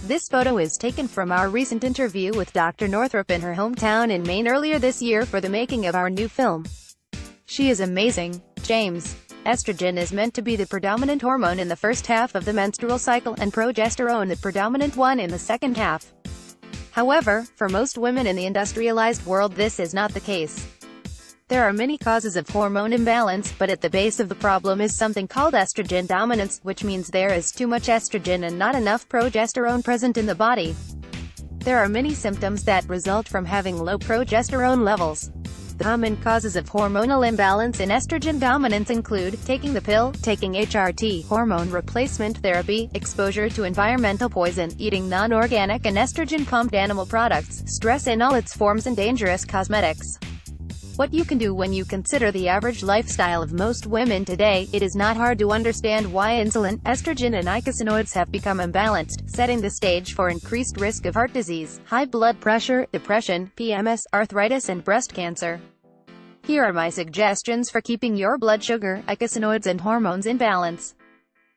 This photo is taken from our recent interview with Dr. Northrup in her hometown in Maine earlier this year for the making of our new film. She is amazing. James. Estrogen is meant to be the predominant hormone in the first half of the menstrual cycle, and progesterone the predominant one in the second half. However, for most women in the industrialized world this is not the case. There are many causes of hormone imbalance, but at the base of the problem is something called estrogen dominance, which means there is too much estrogen and not enough progesterone present in the body. There are many symptoms that result from having low progesterone levels. The common causes of hormonal imbalance in estrogen dominance include taking the pill, taking HRT, hormone replacement therapy, exposure to environmental poison, eating non-organic and estrogen-pumped animal products, stress in all its forms, and dangerous cosmetics. What you can do when you consider the average lifestyle of most women today, it is not hard to understand why insulin, estrogen and icosanoids have become imbalanced, setting the stage for increased risk of heart disease, high blood pressure, depression, PMS, arthritis and breast cancer. Here are my suggestions for keeping your blood sugar, icosanoids and hormones in balance.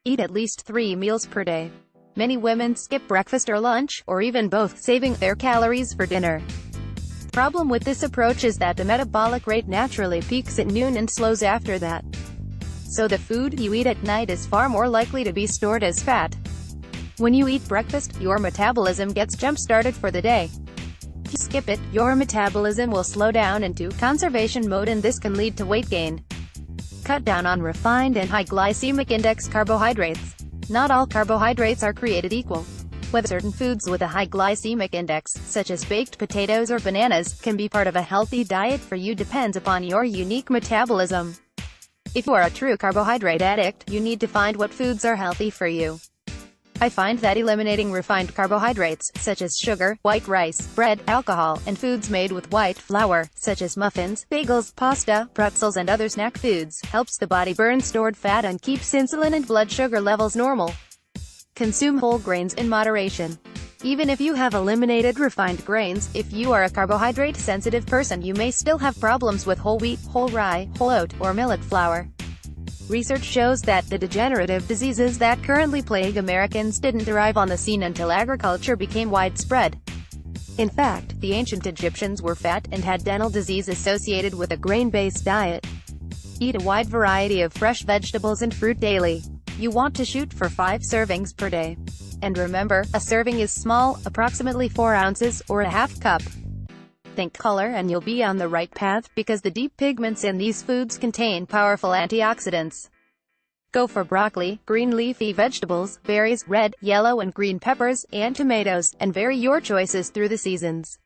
Eat at least 3 meals per day. Many women skip breakfast or lunch, or even both, saving their calories for dinner. Problem with this approach is that the metabolic rate naturally peaks at noon and slows after that. So the food you eat at night is far more likely to be stored as fat. When you eat breakfast, your metabolism gets jump-started for the day. If you skip it, your metabolism will slow down into conservation mode, and this can lead to weight gain. Cut down on refined and high glycemic index carbohydrates. Not all carbohydrates are created equal. Whether certain foods with a high glycemic index, such as baked potatoes or bananas, can be part of a healthy diet for you depends upon your unique metabolism. If you are a true carbohydrate addict, you need to find what foods are healthy for you. I find that eliminating refined carbohydrates, such as sugar, white rice, bread, alcohol, and foods made with white flour, such as muffins, bagels, pasta, pretzels and other snack foods, helps the body burn stored fat and keeps insulin and blood sugar levels normal. Consume whole grains in moderation. Even if you have eliminated refined grains, if you are a carbohydrate-sensitive person you may still have problems with whole wheat, whole rye, whole oat, or millet flour. Research shows that the degenerative diseases that currently plague Americans didn't arrive on the scene until agriculture became widespread. In fact, the ancient Egyptians were fat and had dental disease associated with a grain-based diet. Eat a wide variety of fresh vegetables and fruit daily. You want to shoot for 5 servings per day. And remember, a serving is small, approximately 4 ounces, or a half cup. Think color and you'll be on the right path, because the deep pigments in these foods contain powerful antioxidants. Go for broccoli, green leafy vegetables, berries, red, yellow and green peppers, and tomatoes, and vary your choices through the seasons.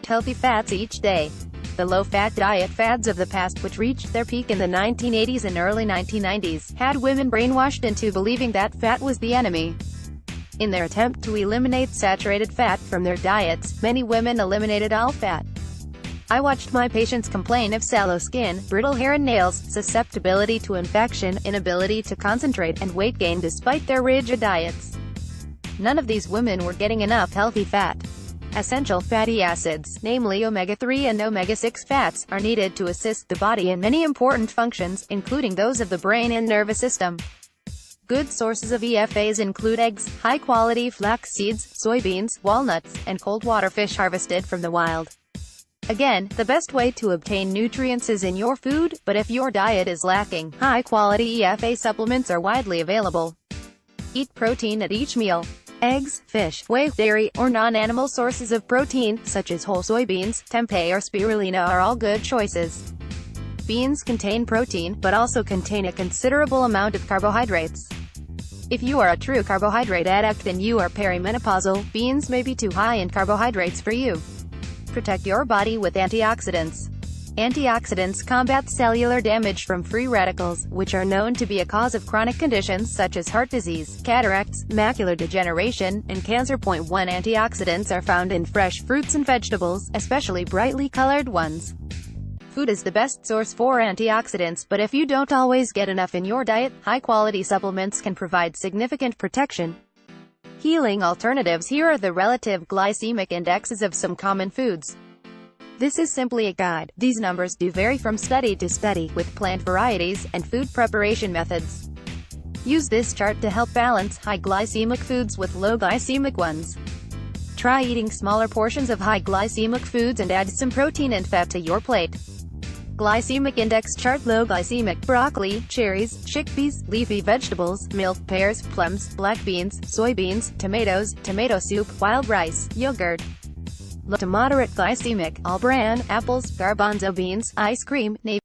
Healthy fats each day. The low-fat diet fads of the past, which reached their peak in the 1980s and early 1990s, had women brainwashed into believing that fat was the enemy. In their attempt to eliminate saturated fat from their diets, many women eliminated all fat. I watched my patients complain of sallow skin, brittle hair and nails, susceptibility to infection, inability to concentrate, and weight gain despite their rigid diets. None of these women were getting enough healthy fat. Essential fatty acids, namely omega-3 and omega-6 fats, are needed to assist the body in many important functions, including those of the brain and nervous system. Good sources of EFAs include eggs, high-quality flax seeds, soybeans, walnuts, and cold water fish harvested from the wild. Again, the best way to obtain nutrients is in your food, but if your diet is lacking, high-quality EFA supplements are widely available. Eat protein at each meal. Eggs, fish, whey, dairy, or non-animal sources of protein, such as whole soybeans, tempeh or spirulina, are all good choices. Beans contain protein, but also contain a considerable amount of carbohydrates. If you are a true carbohydrate addict and you are perimenopausal, beans may be too high in carbohydrates for you. Protect your body with antioxidants. Antioxidants combat cellular damage from free radicals, which are known to be a cause of chronic conditions such as heart disease, cataracts, macular degeneration, and cancer. 1 Antioxidants are found in fresh fruits and vegetables, especially brightly colored ones. Food is the best source for antioxidants, but if you don't always get enough in your diet, high-quality supplements can provide significant protection. Healing alternatives. Here are the relative glycemic indexes of some common foods. This is simply a guide. These numbers do vary from study to study, with plant varieties and food preparation methods. Use this chart to help balance high glycemic foods with low glycemic ones. Try eating smaller portions of high glycemic foods and add some protein and fat to your plate. Glycemic index chart: low glycemic: broccoli, cherries, chickpeas, leafy vegetables, milk, pears, plums, black beans, soybeans, tomatoes, tomato soup, wild rice, yogurt. Low to moderate glycemic: all bran, apples, garbanzo beans, ice cream, navy